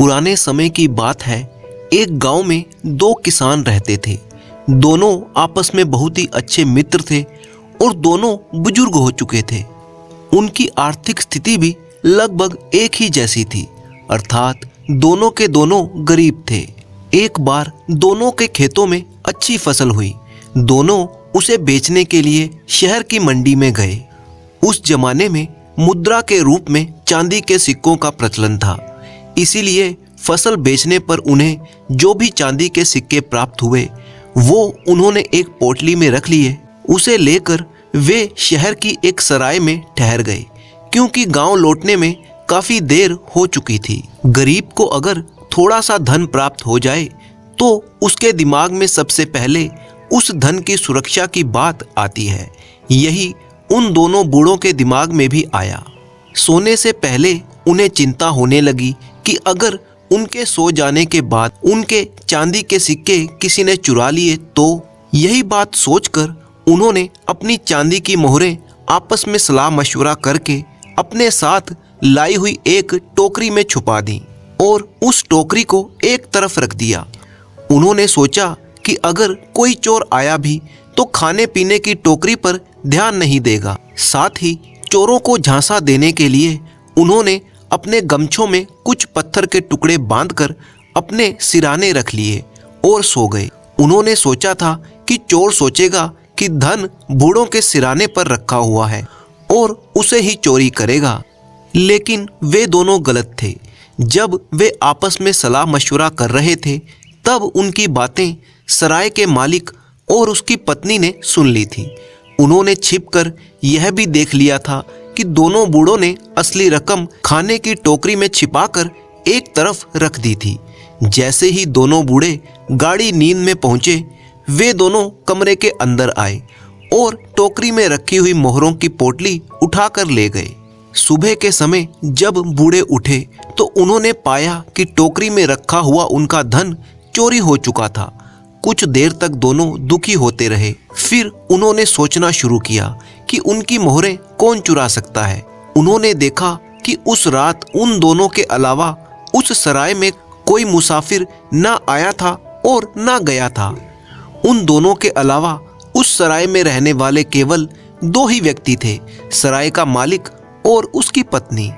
पुराने समय की बात है। एक गांव में दो किसान रहते थे। दोनों आपस में बहुत ही अच्छे मित्र थे और दोनों बुजुर्ग हो चुके थे। उनकी आर्थिक स्थिति भी लगभग एक ही जैसी थी, अर्थात दोनों के दोनों गरीब थे। एक बार दोनों के खेतों में अच्छी फसल हुई। दोनों उसे बेचने के लिए शहर की मंडी में गए। उस जमाने में मुद्रा के रूप में चांदी के सिक्कों का प्रचलन था, इसीलिए फसल बेचने पर उन्हें जो भी चांदी के सिक्के प्राप्त हुए वो उन्होंने एक पोटली में रख लिए। उसे लेकर वे शहर की एक सराय में ठहर गए, क्योंकि गांव लौटने में काफी देर हो चुकी थी। गरीब को अगर थोड़ा सा धन प्राप्त हो जाए तो उसके दिमाग में सबसे पहले उस धन की सुरक्षा की बात आती है। यही उन दोनों बूढ़ों के दिमाग में भी आया। सोने से पहले उन्हें चिंता होने लगी कि अगर उनके सो जाने के बाद उनके चांदी के सिक्के किसी ने चुरा लिए तो। यही बात सोचकर उन्होंने अपनी चांदी की मोहरें आपस में सलाह मशवरा करके अपने साथ लाई हुई एक टोकरी में छुपा दी और उस टोकरी को एक तरफ रख दिया। उन्होंने सोचा कि अगर कोई चोर आया भी तो खाने पीने की टोकरी पर ध्यान नहीं देगा। साथ ही चोरों को झांसा देने के लिए उन्होंने अपने गमछों में कुछ पत्थर के टुकड़े बांधकर अपने सिराने रख लिए और सो गए। उन्होंने सोचा था कि चोर सोचेगा कि धन बूढ़ों के सिराने पर रखा हुआ है और उसे ही चोरी करेगा, लेकिन वे दोनों गलत थे। जब वे आपस में सलाह मशवरा कर रहे थे तब उनकी बातें सराय के मालिक और उसकी पत्नी ने सुन ली थी। उन्होंने छिपकर यह भी देख लिया था कि दोनों बूढ़ों ने असली रकम खाने की टोकरी में छिपाकर एक तरफ रख दी थी। जैसे ही दोनों बूढ़े गाढ़ी नींद में पहुंचे, वे दोनों कमरे के अंदर आए और टोकरी में रखी हुई मोहरों की पोटली उठाकर ले गए। सुबह के समय जब बूढ़े उठे तो उन्होंने पाया कि टोकरी में रखा हुआ उनका धन चोरी हो चुका था। कुछ देर तक दोनों दुखी होते रहे। फिर उन्होंने सोचना शुरू किया कि उनकी मोहरें कौन चुरा सकता है। उन्होंने देखा कि उस रात उन दोनों के अलावा उस सराय में कोई मुसाफिर ना आया था और ना गया था। उन दोनों के अलावा उस सराय में रहने वाले केवल दो ही व्यक्ति थे, सराय का मालिक और उसकी पत्नी।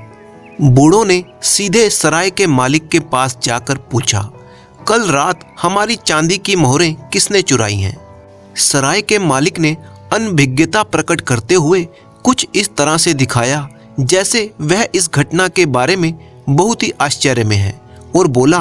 बूढ़ों ने सीधे सराय के मालिक के पास जाकर पूछा, कल रात हमारी चांदी की मोहरें किसने चुराई हैं? सराय के मालिक ने अनभिज्ञता प्रकट करते हुए कुछ इस तरह से दिखाया जैसे वह इस घटना के बारे में बहुत ही आश्चर्य में है और बोला,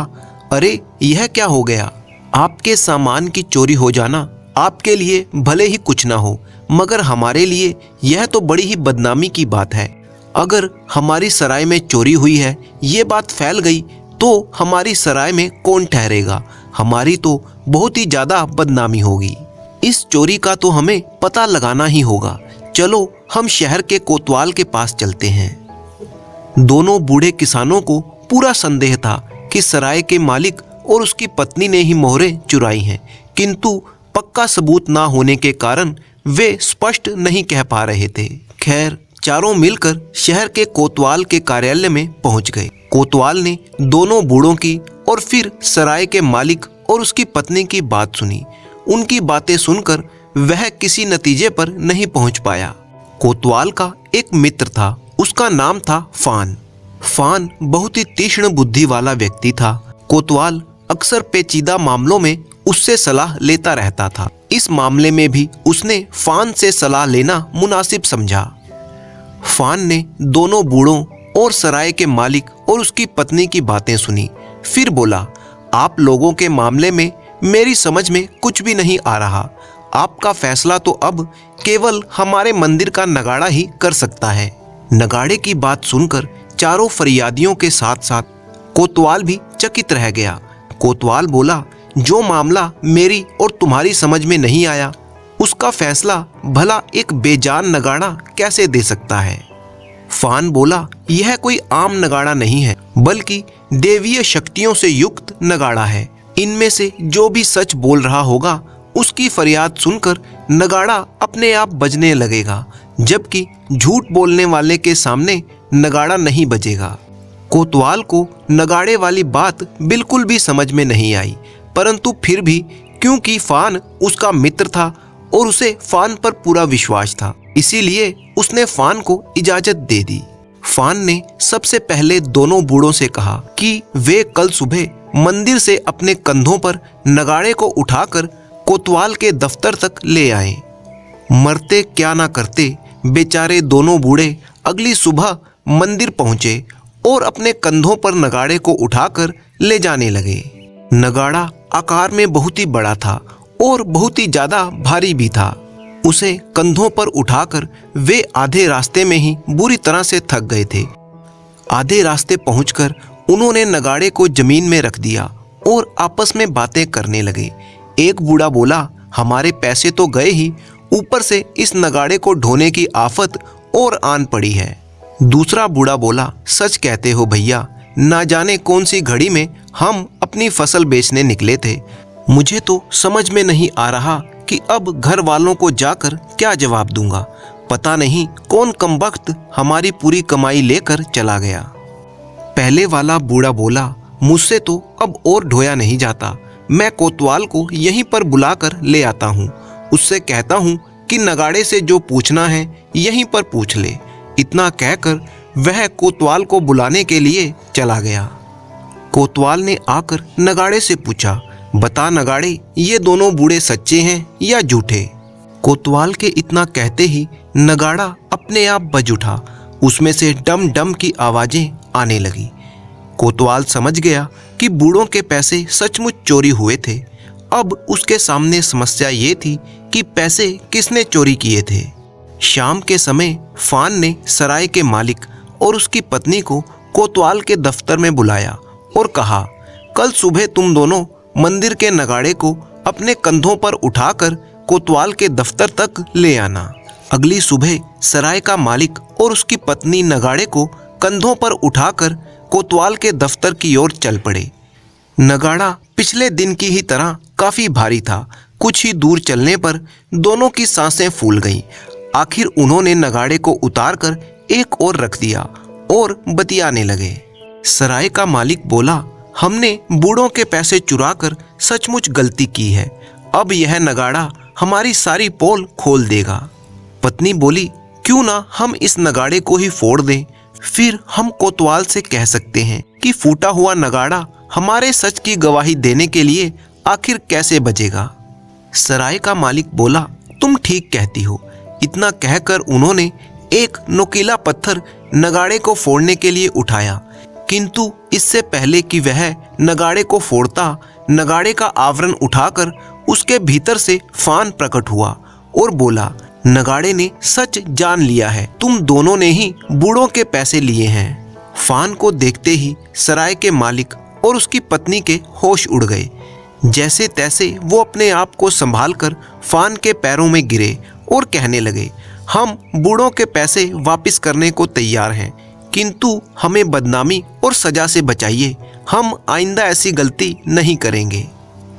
अरे यह क्या हो गया? आपके सामान की चोरी हो जाना आपके लिए भले ही कुछ ना हो, मगर हमारे लिए यह तो बड़ी ही बदनामी की बात है। अगर हमारी सराय में चोरी हुई है, ये बात फैल गई तो हमारी सराय में कौन ठहरेगा? हमारी तो बहुत ही ज़्यादा बदनामी होगी। इस चोरी का तो हमें पता लगाना ही होगा। चलो हम शहर के कोतवाल के पास चलते हैं। दोनों बूढ़े किसानों को पूरा संदेह था कि सराय के मालिक और उसकी पत्नी ने ही मोहरें चुराई हैं, किंतु पक्का सबूत ना होने के कारण वे स्पष्ट नहीं कह पा रहे थे। खैर, चारों मिलकर शहर के कोतवाल के कार्यालय में पहुंच गए। कोतवाल ने दोनों बूढ़ों की और फिर सराय के मालिक और उसकी पत्नी की बात सुनी। उनकी बातें सुनकर वह किसी नतीजे पर नहीं पहुंच पाया। कोतवाल का एक मित्र था, उसका नाम था फान। फान बहुत ही तीक्ष्ण बुद्धि वाला व्यक्ति था। कोतवाल अक्सर पेचीदा मामलों में उससे सलाह लेता रहता था। इस मामले में भी उसने फान से सलाह लेना मुनासिब समझा। फान ने दोनों बूढ़ों और सराय के मालिक और उसकी पत्नी की बातें सुनी। फिर बोला, आप लोगों के मामले में मेरी समझ में कुछ भी नहीं आ रहा। आपका फैसला तो अब केवल हमारे मंदिर का नगाड़ा ही कर सकता है। नगाड़े की बात सुनकर चारों फरियादियों के साथ साथ कोतवाल भी चकित रह गया। कोतवाल बोला, जो मामला मेरी और तुम्हारी समझ में नहीं आया उसका फैसला भला एक बेजान नगाड़ा कैसे दे सकता है? फान बोला, यह कोई आम नगाड़ा नहीं है, बल्कि देवीय शक्तियों से युक्त नगाड़ा है। इनमें से जो भी सच बोल रहा होगा उसकी फरियाद सुनकर नगाड़ा अपने आप बजने लगेगा, जबकि झूठ बोलने वाले के सामने नगाड़ा नहीं बजेगा। कोतवाल को नगाड़े वाली बात बिल्कुल भी समझ में नहीं आई, परंतु फिर भी क्योंकि फान उसका मित्र था और उसे फान पर पूरा विश्वास था, इसीलिए उसने फान को इजाजत दे दी। फान ने सबसे पहले दोनों बूढ़ों से कहा कि वे कल सुबह मंदिर से अपने कंधों पर नगाड़े को उठाकर कोतवाल के दफ्तर तक ले आए। मरते क्या ना करते बेचारे दोनों बूढ़े अगली सुबह मंदिर पहुंचे और अपने कंधों पर नगाड़े को उठाकर ले जाने लगे। नगाड़ा आकार में बहुत ही बड़ा था और बहुत ही ज्यादा भारी भी था। उसे कंधों पर उठाकर वे आधे रास्ते में ही बुरी तरह से थक गए थे। आधे रास्ते पहुंचकर उन्होंने नगाड़े को जमीन में रख दिया और आपस में बातें करने लगे। एक बूढ़ा बोला, हमारे पैसे तो गए ही, ऊपर से इस नगाड़े को ढोने की आफत और आन पड़ी है। दूसरा बूढ़ा बोला, सच कहते हो भैया, ना जाने कौन सी घड़ी में हम अपनी फसल बेचने निकले थे। मुझे तो समझ में नहीं आ रहा कि अब घर वालों को जाकर क्या जवाब दूंगा। पता नहीं कौन कमबख्त हमारी पूरी कमाई लेकर चला गया। पहले वाला बूढ़ा बोला, मुझसे तो अब और ढोया नहीं जाता। मैं कोतवाल को यहीं पर बुलाकर ले आता हूँ। उससे कहता हूँ कि नगाड़े से जो पूछना है यहीं पर पूछ ले। इतना कहकर वह कोतवाल को बुलाने के लिए चला गया। कोतवाल ने आकर नगाड़े से पूछा, बता नगाड़े, ये दोनों बूढ़े सच्चे हैं या झूठे? कोतवाल के इतना कहते ही नगाड़ा अपने आप बज उठा। उसमें से डम डम की आवाजें आने लगी। कोतवाल समझ गया कि बूढ़ों के पैसे सचमुच चोरी हुए थे। अब उसके सामने समस्या ये थी कि पैसे किसने चोरी किए थे। शाम के समय फान ने सराय के मालिक और उसकी पत्नी को कोतवाल के दफ्तर में बुलाया और कहा, कल सुबह तुम दोनों मंदिर के नगाड़े को अपने कंधों पर उठाकर कोतवाल के दफ्तर तक ले आना। अगली सुबह सराय का मालिक और उसकी पत्नी नगाड़े को कंधों पर उठाकर कोतवाल के दफ्तर की ओर चल पड़े। नगाड़ा पिछले दिन की ही तरह काफी भारी था। कुछ ही दूर चलने पर दोनों की सांसें फूल गईं। आखिर उन्होंने नगाड़े को उतारकर एक ओर रख दिया और बतियाने लगे। सराय का मालिक बोला, हमने बूढ़ों के पैसे चुराकर सचमुच गलती की है। अब यह नगाड़ा हमारी सारी पोल खोल देगा। पत्नी बोली, क्यों ना हम इस नगाड़े को ही फोड़ दें, फिर हम कोतवाल से कह सकते हैं कि फूटा हुआ नगाड़ा हमारे सच की गवाही देने के लिए आखिर कैसे बजेगा। सराय का मालिक बोला, तुम ठीक कहती हो। इतना कहकर उन्होंने एक नुकीला पत्थर नगाड़े को फोड़ने के लिए उठाया, किंतु इससे पहले कि वह नगाड़े को फोड़ता, नगाड़े का आवरण उठाकर उसके भीतर से फान प्रकट हुआ और बोला, नगाड़े ने सच जान लिया है, तुम दोनों ने ही बूढ़ों के पैसे लिए हैं। फान को देखते ही सराय के मालिक और उसकी पत्नी के होश उड़ गए। जैसे तैसे वो अपने आप को संभालकर फान के पैरों में गिरे और कहने लगे, हम बूढ़ों के पैसे वापस करने को तैयार हैं, किंतु हमें बदनामी और सजा से बचाइए। हम आइंदा ऐसी गलती नहीं करेंगे।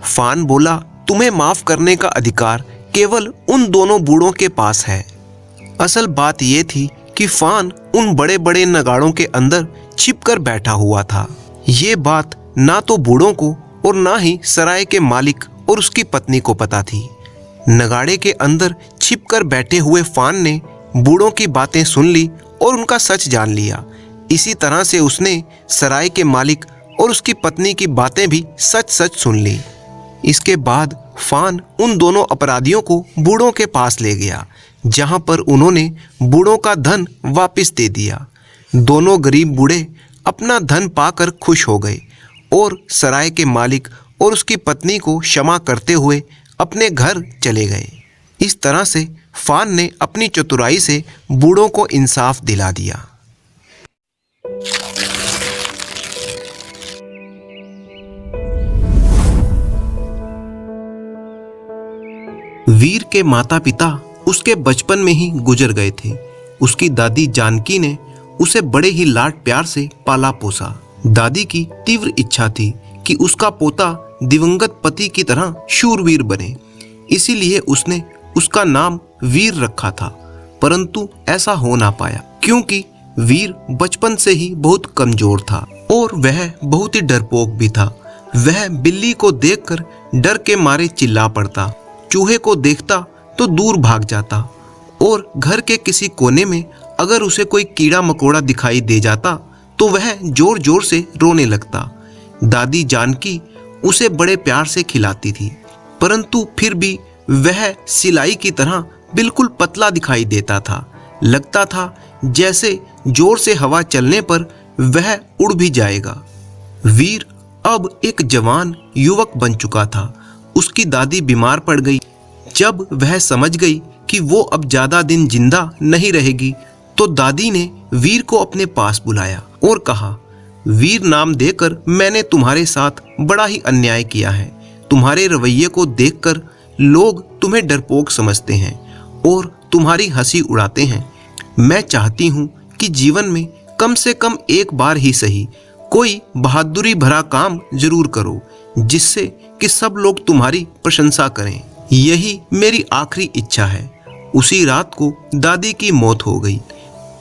फान बोला, तुम्हें माफ करने का अधिकार केवल उन दोनों बूढ़ों के पास है। असल बात यह थी कि फान उन बड़े बड़े नगाड़ों के अंदर छिपकर बैठा हुआ था। ये बात ना तो बूढ़ों को और ना ही सराय के मालिक और उसकी पत्नी को पता थी। नगाड़े के अंदर छिपकर बैठे हुए फान ने बूढ़ों की बातें सुन ली और उनका सच जान लिया। इसी तरह से उसने सराय के मालिक और उसकी पत्नी की बातें भी सच सच सुन ली। इसके बाद फान उन दोनों अपराधियों को बूढ़ों के पास ले गया, जहां पर उन्होंने बूढ़ों का धन वापस दे दिया। दोनों गरीब बूढ़े अपना धन पाकर खुश हो गए और सराय के मालिक और उसकी पत्नी को क्षमा करते हुए अपने घर चले गए। इस तरह से फान ने अपनी चतुराई से बूढ़ों को इंसाफ दिला दिया। वीर के माता पिता उसके बचपन में ही गुजर गए थे। उसकी दादी जानकी ने उसे बड़े ही लाड प्यार से पाला पोसा। दादी की तीव्र इच्छा थी कि उसका पोता दिवंगत पति की तरह शूरवीर बने, इसीलिए उसने उसका नाम वीर रखा था। परंतु ऐसा हो ना पाया, क्योंकि वीर बचपन से ही बहुत कमजोर था। और वह बहुत ही डरपोक भी था। वह बिल्ली को देखकर डर के मारे चिल्ला पड़ता, चूहे को देखता तो दूर भाग जाता और घर के किसी कोने में अगर उसे कोई कीड़ा मकोड़ा दिखाई दे जाता तो वह जोर जोर से रोने लगता। दादी जानकी उसे बड़े प्यार से खिलाती थी, परंतु फिर भी वह सिलाई की तरह बिल्कुल पतला दिखाई देता था। लगता था जैसे जोर से हवा चलने पर वह उड़ भी जाएगा। वीर अब एक जवान युवक बन चुका था। उसकी दादी बीमार पड़ गई। जब वह समझ गई कि वो अब ज्यादा दिन जिंदा नहीं रहेगी तो दादी ने वीर को अपने पास बुलाया और कहा, वीर नाम देकर मैंने तुम्हारे साथ बड़ा ही अन्याय किया है। तुम्हारे रवैये को देखकर लोग तुम्हें डरपोक समझते हैं और तुम्हारी हंसी उड़ाते हैं। मैं चाहती हूँ कि जीवन में कम से कम एक बार ही सही कोई बहादुरी भरा काम जरूर करो, जिससे कि सब लोग तुम्हारी प्रशंसा करें। यही मेरी आखिरी इच्छा है। उसी रात को दादी की मौत हो गई।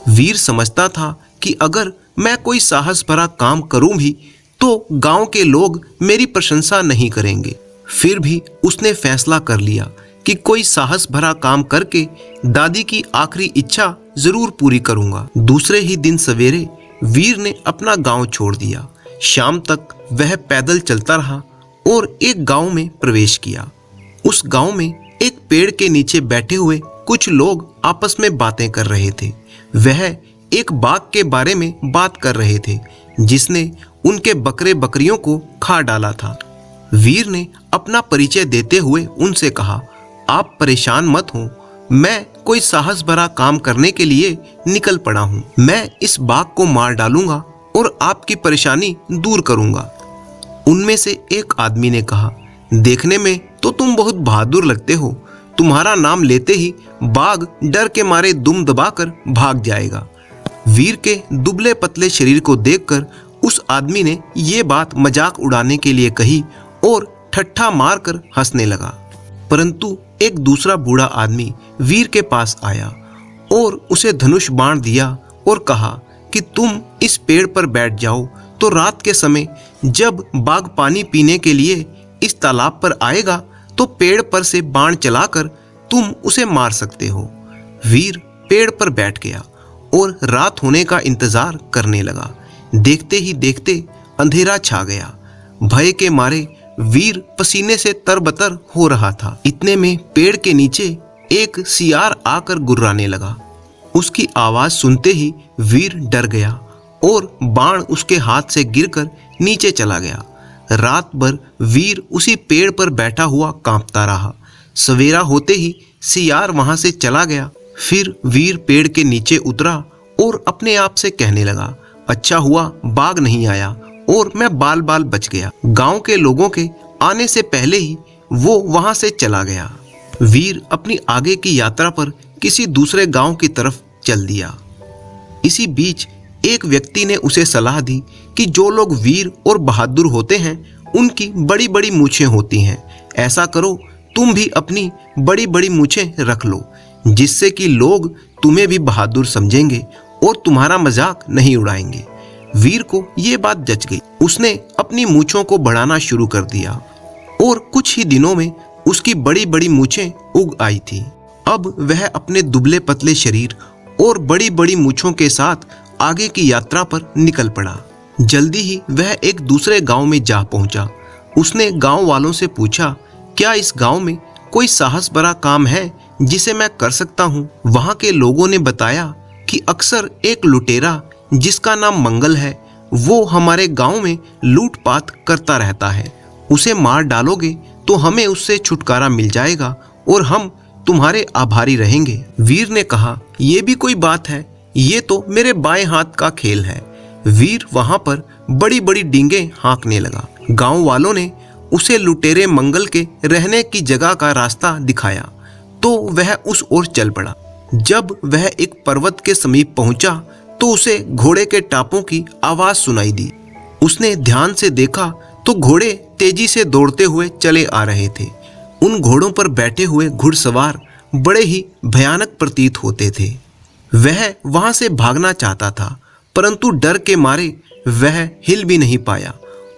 वीर समझता था कि अगर मैं कोई साहस भरा काम करूं भी तो गांव के लोग मेरी प्रशंसा नहीं करेंगे। फिर भी उसने फैसला कर लिया कि कोई साहस भरा काम करके दादी की आखिरी इच्छा जरूर पूरी करूंगा। दूसरे ही दिन सवेरे वीर ने अपना गांव छोड़ दिया। शाम तक वह पैदल चलता रहा और एक गांव में प्रवेश किया। उस गांव में एक पेड़ के नीचे बैठे हुए कुछ लोग आपस में बातें कर रहे थे। वह एक बाघ के बारे में बात कर रहे थे जिसने उनके बकरे बकरियों को खा डाला था। वीर ने अपना परिचय देते हुए उनसे कहा, आप परेशान मत हो, मैं कोई साहस भरा काम करने के लिए निकल पड़ा हूँ। मैं इस बाघ को मार डालूंगा और आपकी परेशानी दूर करूंगा। उनमें से एक आदमी ने कहा, देखने में तो तुम बहुत बहादुर लगते हो। तुम्हारा नाम लेते ही बाघ डर के मारे दुम दबाकर भाग जाएगा। वीर के दुबले पतले शरीर को देखकर उस आदमी ने ये बात मजाक उड़ाने के लिए कही और ठट्ठा मारकर हंसने लगा। परंतु एक दूसरा बूढ़ा आदमी वीर के पास आया और उसे धनुष बाण दिया और कहा कि तुम इस पेड़ पर बैठ जाओ, तो रात के समय जब बाघ पानी पीने के लिए इस तालाब पर आएगा तो पेड़ पर से बाण चलाकर तुम उसे मार सकते हो। वीर पेड़ पर बैठ गया और रात होने का इंतजार करने लगा। देखते ही देखते अंधेरा छा गया। भय के मारे वीर पसीने से तरबतर हो रहा था। इतने में पेड़ के नीचे एक सियार आकर गुर्राने लगा। उसकी आवाज सुनते ही वीर डर गया और बाण उसके हाथ से गिरकर नीचे चला गया। रात भर वीर उसी पेड़ पर बैठा हुआ कांपता रहा। सवेरा होते ही सियार वहां से चला गया। फिर वीर पेड़ के नीचे उतरा और अपने आप से कहने लगा, अच्छा हुआ बाघ नहीं आया और मैं बाल बाल बच गया। गांव के लोगों के आने से पहले ही वो वहां से चला गया। वीर अपनी आगे की यात्रा पर किसी दूसरे गांव की तरफ चल दिया। इसी बीच एक व्यक्ति ने उसे सलाह दी कि जो लोग वीर और बहादुर होते हैं उनकी बड़ी बड़ी मूछें होती हैं। ऐसा करो, तुम भी अपनी बड़ी बड़ी मूछें रख लो, जिससे कि लोग तुम्हें भी बहादुर समझेंगे और तुम्हारा मजाक नहीं उड़ाएंगे। वीर को ये बात जच गई। उसने अपनी मूछों को बढ़ाना शुरू कर दिया और कुछ ही दिनों में उसकी बड़ी बड़ी मूछें उग आई थी। अब वह अपने दुबले पतले शरीर और बड़ी बड़ी मूछों के साथ आगे की यात्रा पर निकल पड़ा। जल्दी ही वह एक दूसरे गांव में जा पहुंचा। उसने गांव वालों से पूछा, क्या इस गांव में कोई साहस भरा काम है जिसे मैं कर सकता हूं? वहां के लोगों ने बताया कि अक्सर एक लुटेरा जिसका नाम मंगल है, वो हमारे गांव में लूटपाट करता रहता है। उसे मार डालोगे तो हमें उससे छुटकारा मिल जाएगा और हम तुम्हारे आभारी रहेंगे। वीर ने कहा, यह भी कोई बात है, ये तो मेरे बाएं हाथ का खेल है। वीर वहां पर बड़ी बड़ी डींगे हाँकने लगा। गांव वालों ने उसे लुटेरे मंगल के रहने की जगह का रास्ता दिखाया तो वह उस ओर चल पड़ा। जब वह एक पर्वत के समीप पहुंचा तो उसे घोड़े के टापों की आवाज सुनाई दी। उसने ध्यान से देखा तो घोड़े तेजी से दौड़ते हुए चले आ रहे थे। उन घोड़ों पर बैठे हुए घुड़सवार बड़े ही भयानक प्रतीत होते थे। वह वहां से भागना चाहता था, परंतु डर के मारे वह हिल भी नहीं पाया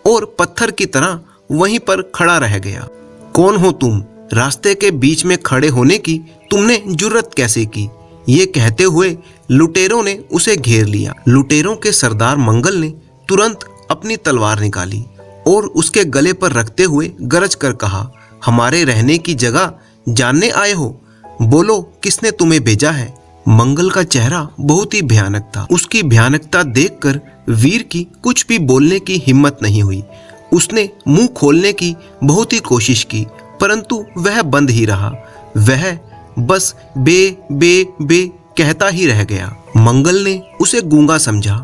और पत्थर की तरह वहीं पर खड़ा रह गया। कौन हो तुम? रास्ते के बीच में खड़े होने की तुमने जुर्रत कैसे की? ये कहते हुए लुटेरों ने उसे घेर लिया। लुटेरों के सरदार मंगल ने तुरंत अपनी तलवार निकाली और उसके गले पर रखते हुए गरज कर कहा, हमारे रहने की जगह जानने आए हो? बोलो किसने तुम्हें भेजा है? मंगल का चेहरा बहुत ही भयानक था। उसकी भयानकता देखकर वीर की कुछ भी बोलने की हिम्मत नहीं हुई। उसने मुंह खोलने की बहुत ही कोशिश की, परंतु वह बंद ही रहा। वह बस बे बे बे कहता ही रह गया। मंगल ने उसे गूंगा समझा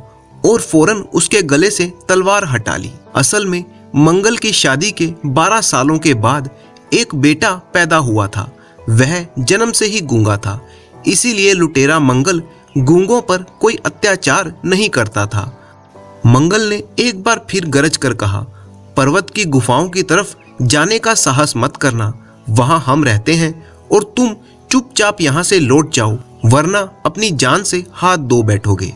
और फौरन उसके गले से तलवार हटा ली। असल में मंगल की शादी के 12 सालों के बाद एक बेटा पैदा हुआ था। वह जन्म से ही गूंगा था, इसीलिए लुटेरा मंगल गूंगों पर कोई अत्याचार नहीं करता था। मंगल ने एक बार फिर गरज कर कहा, पर्वत की गुफाओं की तरफ जाने का साहस मत करना। वहां हम रहते हैं और तुम चुपचाप यहां से लौट जाओ, वरना अपनी जान से हाथ धो बैठोगे।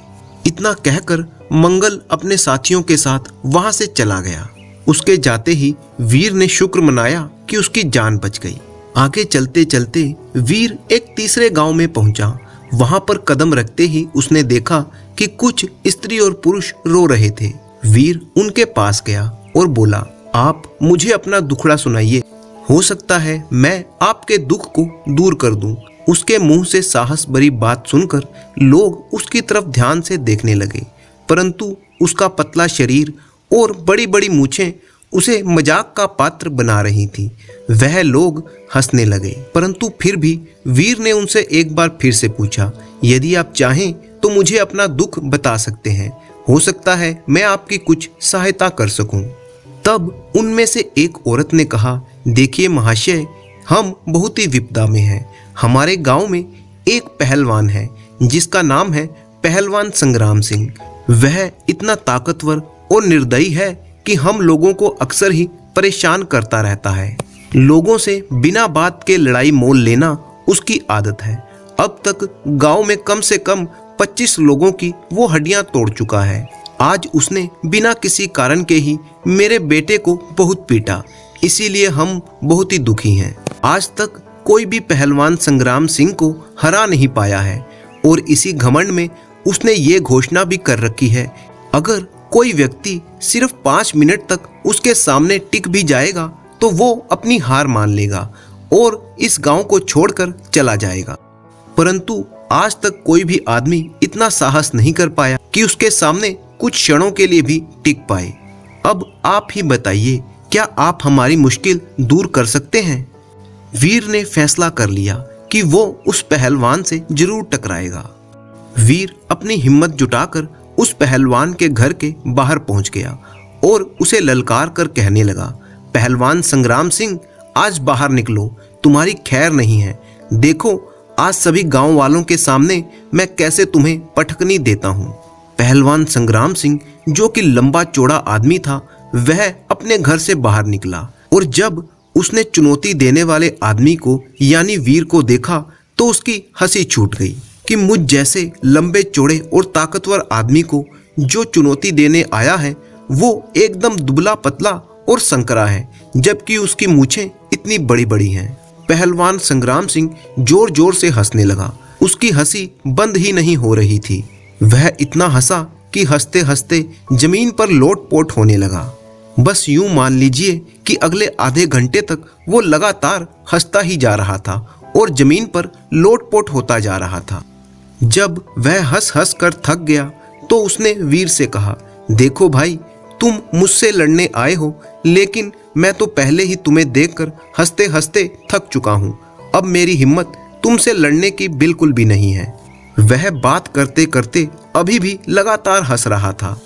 इतना कहकर मंगल अपने साथियों के साथ वहां से चला गया। उसके जाते ही वीर ने शुक्र मनाया कि उसकी जान बच गई। आगे चलते चलते वीर एक तीसरे गांव में पहुंचा। वहां पर कदम रखते ही उसने देखा कि कुछ स्त्री और पुरुष रो रहे थे। वीर उनके पास गया और बोला, आप मुझे अपना दुखड़ा सुनाइए, हो सकता है मैं आपके दुख को दूर कर दूं। उसके मुंह से साहस भरी बात सुनकर लोग उसकी तरफ ध्यान से देखने लगे, परंतु उसका पतला शरीर और बड़ी बड़ी मूछें उसे मजाक का पात्र बना रही थी। वह लोग हंसने लगे, परंतु फिर भी वीर ने उनसे एक बार फिर से पूछा, यदि आप चाहें तो मुझे अपना दुख बता सकते हैं, हो सकता है मैं आपकी कुछ सहायता कर सकूं। तब उनमें से एक औरत ने कहा, देखिए महाशय, हम बहुत ही विपदा में हैं। हमारे गांव में एक पहलवान है जिसका नाम है पहलवान संग्राम सिंह। वह इतना ताकतवर और निर्दयी है कि हम लोगों को अक्सर ही परेशान करता रहता है। लोगों से बिना बात के लड़ाई मोल लेना उसकी आदत है। अब तक गांव में कम से कम 25 लोगों की वो हड्डियां तोड़ चुका है। आज उसने बिना किसी कारण के ही मेरे बेटे को बहुत पीटा, इसीलिए हम बहुत ही दुखी हैं। आज तक कोई भी पहलवान संग्राम सिंह को हरा नहीं पाया है और इसी घमंड में उसने ये घोषणा भी कर रखी है, अगर कोई व्यक्ति सिर्फ 5 मिनट तक उसके सामने टिक भी जाएगा तो वो अपनी हार मान लेगा और इस गांव को छोड़कर चला जाएगा। परंतु आज तक कोई भी आदमी इतना साहस नहीं कर पाया कि उसके सामने कुछ क्षणों के लिए भी टिक पाए। अब आप ही बताइए, क्या आप हमारी मुश्किल दूर कर सकते हैं? वीर ने फैसला कर लिया कि वो उस पहलवान से जरूर टकराएगा। वीर अपनी हिम्मत जुटाकर उस पहलवान के घर के बाहर पहुंच गया और उसे ललकार कर कहने लगा, पहलवान संग्राम सिंह, आज बाहर निकलो, तुम्हारी खैर नहीं है। देखो आज सभी गांव वालों के सामने मैं कैसे तुम्हें पटकनी देता हूं। पहलवान संग्राम सिंह, जो कि लंबा चौड़ा आदमी था, वह अपने घर से बाहर निकला और जब उसने चुनौती देने वाले आदमी को यानी वीर को देखा तो उसकी हंसी छूट गई कि मुझ जैसे लंबे चौड़े और ताकतवर आदमी को जो चुनौती देने आया है वो एकदम दुबला पतला और संकरा है, जबकि उसकी मूछें इतनी बड़ी बड़ी हैं। पहलवान संग्राम सिंह जोर जोर से हंसने लगा। उसकी हंसी बंद ही नहीं हो रही थी। वह इतना हंसा कि हंसते हंसते जमीन पर लोट-पोट होने लगा। बस यूं मान लीजिए कि अगले आधे घंटे तक वो लगातार हंसता ही जा रहा था और जमीन पर लोट-पोट होता जा रहा था। जब वह हंस हंस कर थक गया तो उसने वीर से कहा, देखो भाई, तुम मुझसे लड़ने आए हो, लेकिन मैं तो पहले ही तुम्हें देखकर हंसते हंसते थक चुका हूँ। अब मेरी हिम्मत तुमसे लड़ने की बिल्कुल भी नहीं है। वह बात करते करते अभी भी लगातार हंस रहा था।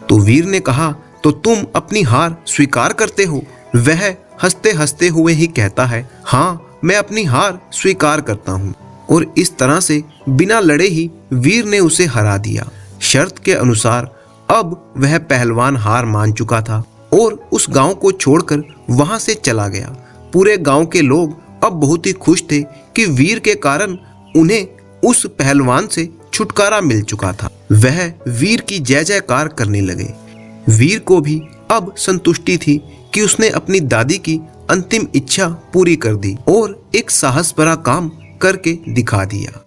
तो वीर ने कहा, तो तुम अपनी हार स्वीकार करते हो? वह हंसते हंसते हुए ही कहता है, हाँ, मैं अपनी हार स्वीकार करता हूँ। और इस तरह से बिना लड़े ही वीर ने उसे हरा दिया। शर्त के अनुसार अब वह पहलवान हार मान चुका था और उस गांव को छोड़कर वहां से चला गया। पूरे गांव के लोग अब बहुत ही खुश थे कि वीर के कारण उन्हें उस पहलवान से छुटकारा मिल चुका था। वह वीर की जय जयकार करने लगे। वीर को भी अब संतुष्टि थी कि उसने अपनी दादी की अंतिम इच्छा पूरी कर दी और एक साहस भरा काम करके दिखा दिया।